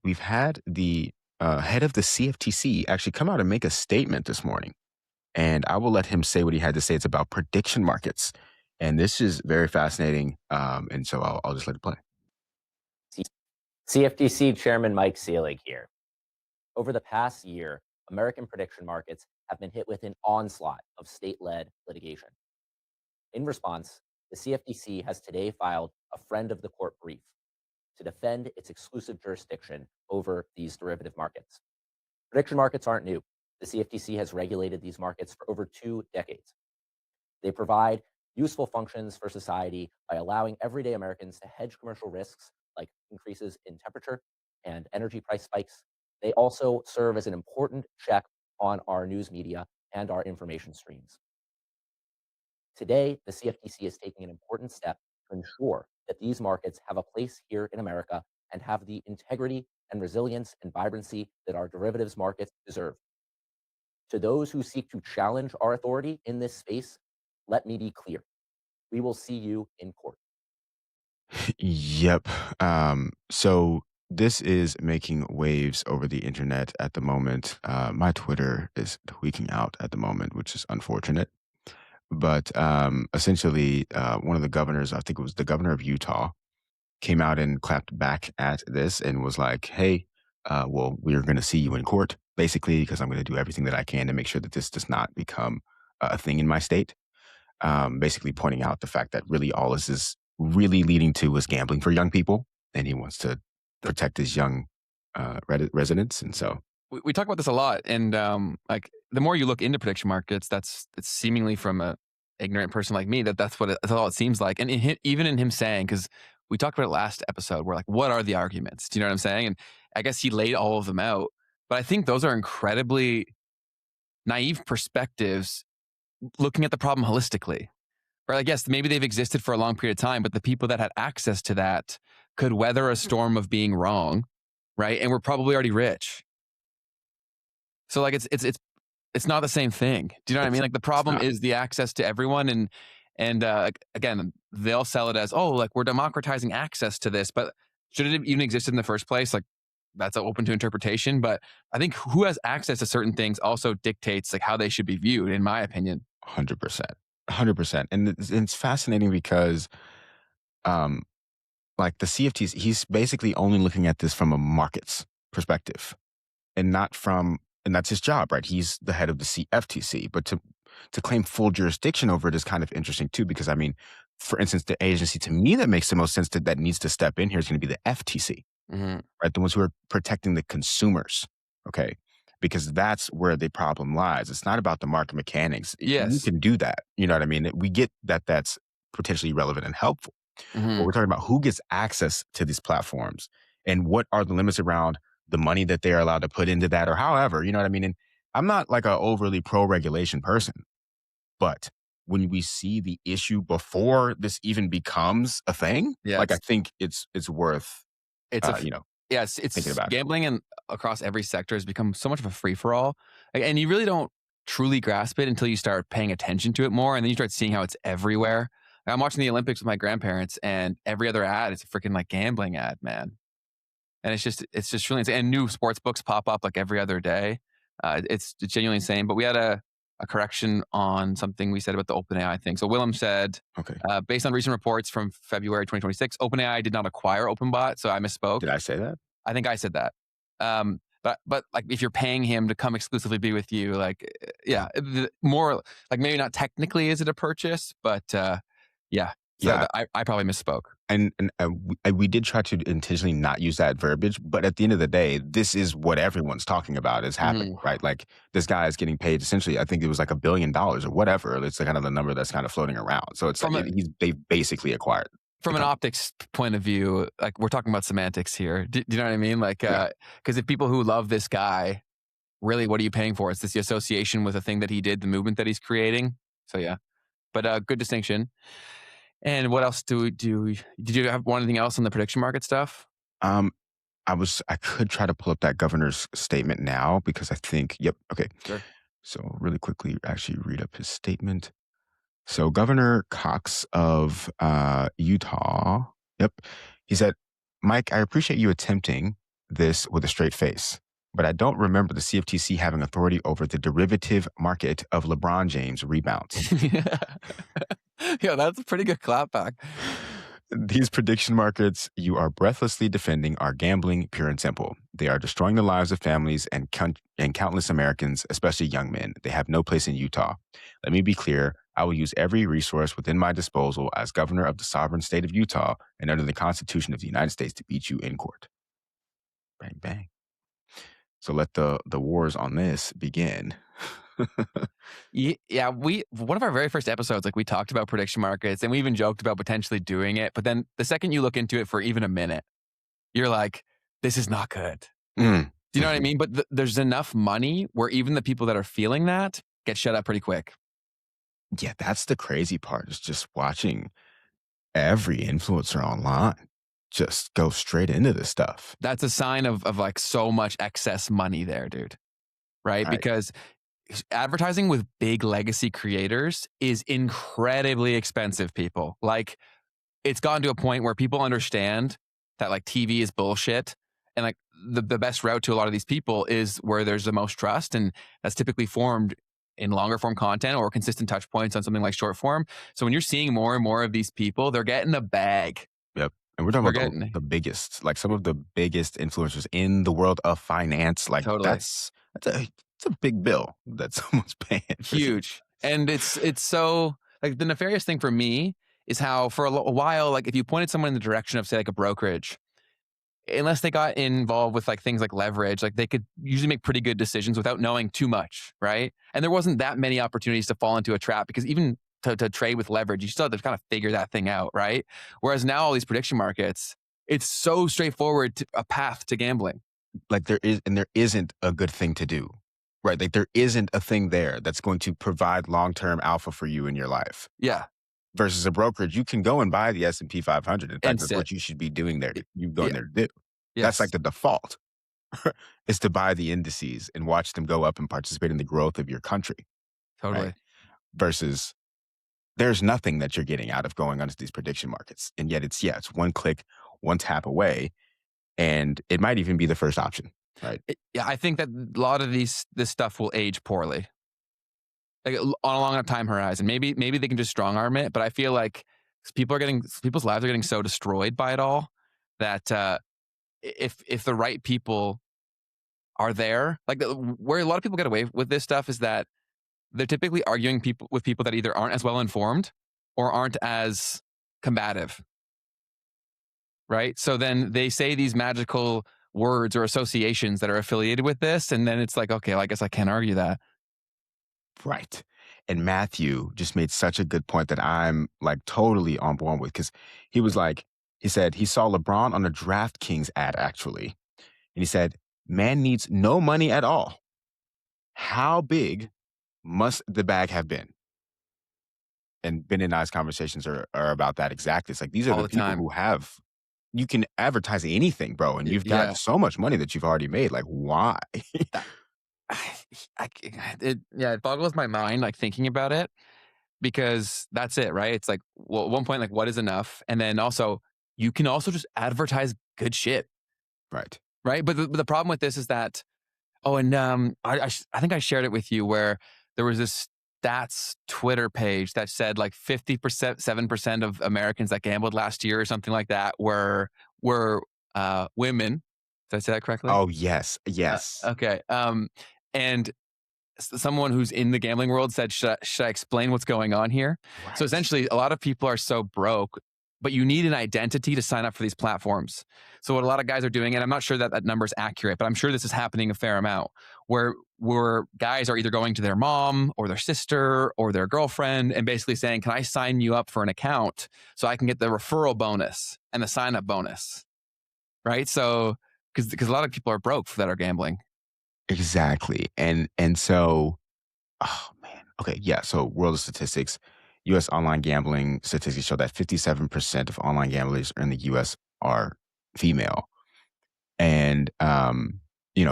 we've had the head of the CFTC actually come out and make a statement this morning. And I will let him say what he had to say. It's about prediction markets. And this is very fascinating. And so I'll just let it play. CFTC Chairman Mike Seelig here. Over the past year, American prediction markets have been hit with an onslaught of state-led litigation. In response, the CFTC has today filed a friend of the court brief to defend its exclusive jurisdiction over these derivative markets. Prediction markets aren't new. The CFTC has regulated these markets for over 2 decades. They provide useful functions for society by allowing everyday Americans to hedge commercial risks like increases in temperature and energy price spikes. They also serve as an important check on our news media and our information streams. Today, the CFTC is taking an important step to ensure that these markets have a place here in America and have the integrity and resilience and vibrancy that our derivatives markets deserve. To those who seek to challenge our authority in this space, let me be clear. We will see you in court. Yep. So this is making waves over the internet at the moment. My Twitter is tweaking out at the moment, which is unfortunate. But essentially, one of the governors, I think it was the governor of Utah, came out and clapped back at this and was like, hey, well, we're going to see you in court, basically, because I'm going to do everything that I can to make sure that this does not become a thing in my state. Basically pointing out the fact that really all this is really leading to is gambling for young people. And he wants to protect his young residents. And so we talk about this a lot, and like the more you look into prediction markets, it's seemingly from a ignorant person like me that's all it seems like. And even in him saying, because we talked about it last episode, we're like, what are the arguments? Do you know what I'm saying? And I guess he laid all of them out, but I think those are incredibly naive perspectives, looking at the problem holistically. Or I guess maybe they've existed for a long period of time, but the people that had access to that could weather a storm of being wrong, right? And we're probably already rich. So like it's not the same thing. Do you know what I mean? Like the problem is the access to everyone, and again, they'll sell it as, oh, like we're democratizing access to this, but should it have even existed in the first place? Like that's open to interpretation. But I think who has access to certain things also dictates like how they should be viewed, in my opinion. 100%. 100%. And it's fascinating because like the CFTs, he's basically only looking at this from a markets perspective and not from, and that's his job, right? He's the head of the CFTC, but to claim full jurisdiction over it is kind of interesting too, because I mean, for instance, the agency to me that makes the most sense that needs to step in here is going to be the FTC, right? The ones who are protecting the consumers, okay? Because that's where the problem lies. It's not about the market mechanics. Yes. You can do that. You know what I mean? We get that that's potentially relevant and helpful. But we're talking about who gets access to these platforms and what are the limits around the money that they're allowed to put into that or however, you know what I mean? And I'm not like an overly pro-regulation person, but when we see the issue before this even becomes a thing, like I think it's worth, it's thinking about gambling and across every sector has become so much of a free for all, and you really don't truly grasp it until you start paying attention to it more, and then you start seeing how it's everywhere. I'm watching the Olympics with my grandparents, and every other ad is a freaking like gambling ad, man. And it's just really insane. And new sports books pop up like every other day. It's genuinely insane. But we had a correction on something we said about the OpenAI thing. So Willem said, Okay. Based on recent reports from February 2026, OpenAI did not acquire OpenBot. So I misspoke. Did I say that? I think I said that. But like if you're paying him to come exclusively be with you, like, yeah, more like maybe not technically is it a purchase, but yeah. So Yeah. I probably misspoke. And we did try to intentionally not use that verbiage, but at the end of the day, this is what everyone's talking about is happening, right? Like this guy is getting paid essentially, I think it was like $1 billion or whatever. It's kind of the number that's kind of floating around. So it's they've basically acquired. From an optics point of view, like we're talking about semantics here. Do you know what I mean? Like, because if people who love this guy, really, what are you paying for? It's this the association with the thing that he did, the movement that he's creating. So yeah, but good distinction. And what else did you have anything else on the prediction market stuff? I could try to pull up that governor's statement now because I think, okay. Sure. So really quickly, actually read up his statement. So Governor Cox of Utah, he said, Mike, I appreciate you attempting this with a straight face, but I don't remember the CFTC having authority over the derivative market of LeBron James rebounds. Yeah. Yeah, that's a pretty good clapback. These prediction markets you are breathlessly defending are gambling, pure and simple. They are destroying the lives of families and countless Americans, especially young men. They have no place in Utah. Let me be clear. I will use every resource within my disposal as governor of the sovereign state of Utah and under the Constitution of the United States to beat you in court. Bang, bang. So let the wars on this begin. Yeah, we one of our very first episodes, like we talked about prediction markets and we even joked about potentially doing it. But then the second you look into it for even a minute, you're like, this is not good. Mm. Do you know what I Mhm. mean? But there's enough money where even the people that are feeling that get shut up pretty quick. Yeah, that's the crazy part is just watching every influencer online just go straight into this stuff. That's a sign of like so much excess money there, dude. Right? Right. Because advertising with big legacy creators is incredibly expensive, people. Like, it's gotten to a point where people understand that like TV is bullshit. And like the best route to a lot of these people is where there's the most trust. And that's typically formed in longer form content or consistent touch points on something like short form. So when you're seeing more and more of these people, they're getting the bag. Yep. And we're talking They're about getting the biggest, like some of the biggest influencers in the world of finance. Like totally that's a big bill that someone's paying for these. huge. And it's so like the nefarious thing for me is how for a while, like if you pointed someone in the direction of say like a brokerage, unless they got involved with like things like leverage, like they could usually make pretty good decisions without knowing too much, right? And there wasn't that many opportunities to fall into a trap because even to trade with leverage, you still have to kind of figure that thing out, right? Whereas now all these prediction markets, it's so straightforward to a path to gambling. Like there isn't a good thing to do. Right. Like there isn't a thing there that's going to provide long-term alpha for you in your life. Yeah, Versus a brokerage, you can go and buy the S&P 500. In fact, that's instant. what you should be doing there. Y- You going Yeah, there to do. That's like yes, the default is to buy the indices and watch them go up and participate in the growth of your country. Right. totally. Versus there's nothing that you're getting out of going onto these prediction markets. And yet it's one click, one tap away, and it might even be the first option. Right. Yeah, I think that a lot of this stuff will age poorly, like on a long enough time horizon. Maybe they can just strong arm it, but I feel like people's lives are getting so destroyed by it all that if the right people are there, like where a lot of people get away with this stuff is that they're typically arguing with people that either aren't as well informed or aren't as combative, right? So then they say these magical words or associations that are affiliated with this, and then it's like, okay, well, I guess I can't argue that. Right. And Matthew just made such a good point that I'm like totally on board with because he was like, he said he saw LeBron on a DraftKings ad actually. And he said, man needs no money at all. How big must the bag have been? And Ben and I's conversations are about that exactly. It's like these are All the the people time. who have, you can advertise anything, bro. And you've got Yeah. so much money that you've already made. Like, why? That yeah, it boggles my mind, like, thinking about it because that's it, right? It's like, well, at one point, like, what is enough? And then also, you can also just advertise good shit, Right. right? But the problem with this is that oh, and, I think I shared it with you where there was this stats Twitter page that said, like, 50%, 7% of Americans that gambled last year or something like that were women. Did I say that correctly? Oh, yes. Yes. Okay, and someone who's in the gambling world said, should I explain what's going on here? So Right. essentially, a lot of people are so broke, but you need an identity to sign up for these platforms. So what a lot of guys are doing, and I'm not sure that that number is accurate, but I'm sure this is happening a fair amount, where guys are either going to their mom or their sister or their girlfriend and basically saying, "Can I sign you up for an account so I can get the referral bonus and the sign up bonus?" Right? So because a lot of people are broke that are gambling. Exactly. And so, oh man. Okay, yeah. So world of statistics, US online gambling statistics show that 57% of online gamblers in the US are female. And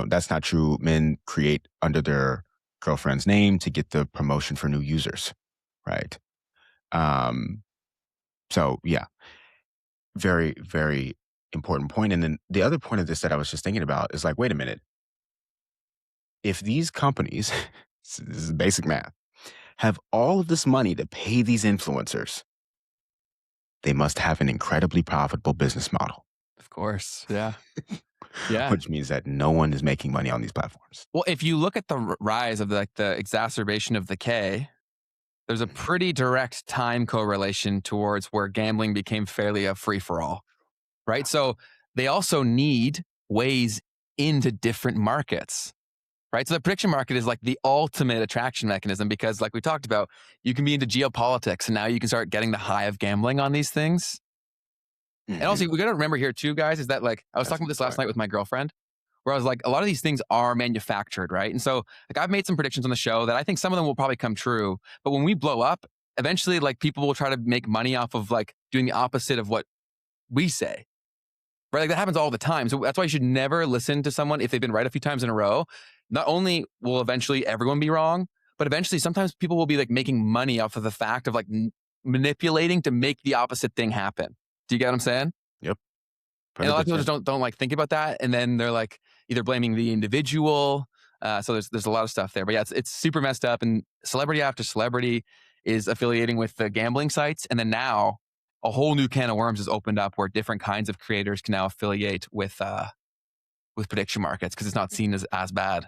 that's not true. Men create under their girlfriend's name to get the promotion for new users. Right. Um, so yeah, very, very important point. And then the other point of this that I was just thinking about is like, wait a minute. If these companies, this is basic math, have all of this money to pay these influencers, they must have an incredibly profitable business model, Of course. Yeah. Yeah. which means that no one is making money on these platforms. Well, if you look at the rise of the exacerbation of the K, there's a Mhm. pretty direct time correlation towards where gambling became fairly a free for all, right? So they also need ways into different markets, right? So the prediction market is like the ultimate attraction mechanism because, like we talked about, you can be into geopolitics and now you can start getting the high of gambling on these things. And Mhm. also, we got to remember here too, guys, is that like I was That's talking a about good this last point. night with my girlfriend, where I was like, a lot of these things are manufactured, right? And so, like, I've made some predictions on the show that I think some of them will probably come true. But when we blow up, eventually, like, people will try to make money off of like doing the opposite of what we say, right? Like, that happens all the time. So that's why you should never listen to someone if they've been right a few times in a row. Not only will eventually everyone be wrong, but eventually sometimes people will be like making money off of the fact of like manipulating to make the opposite thing happen. Do you get what I'm saying? Yep. And a lot of people 100%. just don't like think about that, and then they're like either blaming the individual. So there's a lot of stuff there, but yeah, it's super messed up. And celebrity after celebrity is affiliating with the gambling sites, and then now a whole new can of worms is opened up where different kinds of creators can now affiliate with prediction markets because it's not seen as bad.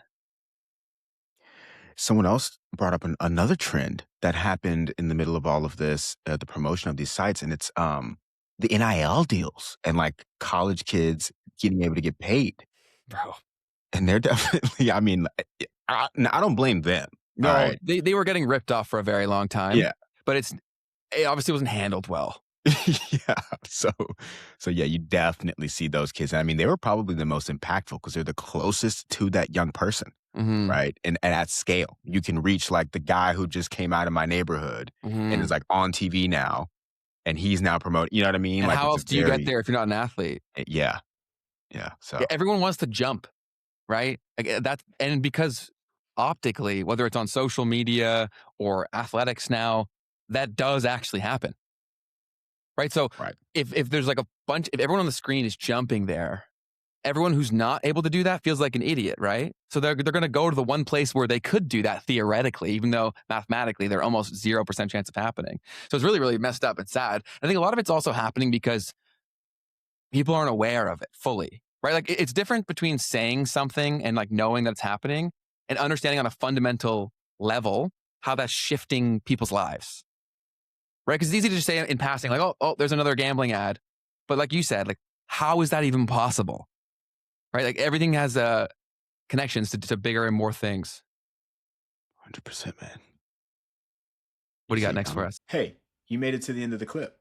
Someone else brought up another trend that happened in the middle of all of this, the promotion of these sites, and it's the NIL deals and like college kids getting able to get paid. Bro. And they're definitely, I mean, I don't blame them. All No, right. they were getting ripped off for a very long time, Yeah. but it obviously wasn't handled well. Yeah. So, so yeah, you definitely see those kids. I mean, they were probably the most impactful because they're the closest to that young person, Hmm. right? And at scale, you can reach like the guy who just came out of my neighborhood and is Hmm. like on TV now, and he's now promoting. You know what I mean? And Like how it's a else do you get very, there if you're not an athlete? yeah, yeah. Yeah, So everyone wants to jump, right? Like, that's and because optically, whether it's on social media or athletics now, that does actually happen, right? So right, if there's like if everyone on the screen is jumping there, everyone who's not able to do that feels like an idiot, right? So they're going to go to the one place where they could do that theoretically, even though mathematically they're almost 0% chance of happening. So it's really, really messed up and sad. I think a lot of it's also happening because people aren't aware of it fully, right? Like it's different between saying something and like knowing that it's happening and understanding on a fundamental level how that's shifting people's lives, right? Because it's easy to just say in passing, like, oh, there's another gambling ad. But like you said, like, how is that even possible, right? Like everything has connections to bigger and more things. 100%, man. What You do you see got it next for coming. us? Hey, you made it to the end of the clip.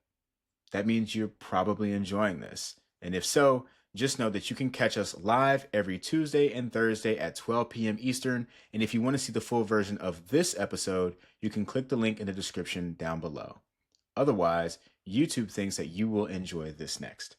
That means you're probably enjoying this. And if so, just know that you can catch us live every Tuesday and Thursday at 12 p.m. Eastern. And if you want to see the full version of this episode, you can click the link in the description down below. Otherwise, YouTube thinks that you will enjoy this next.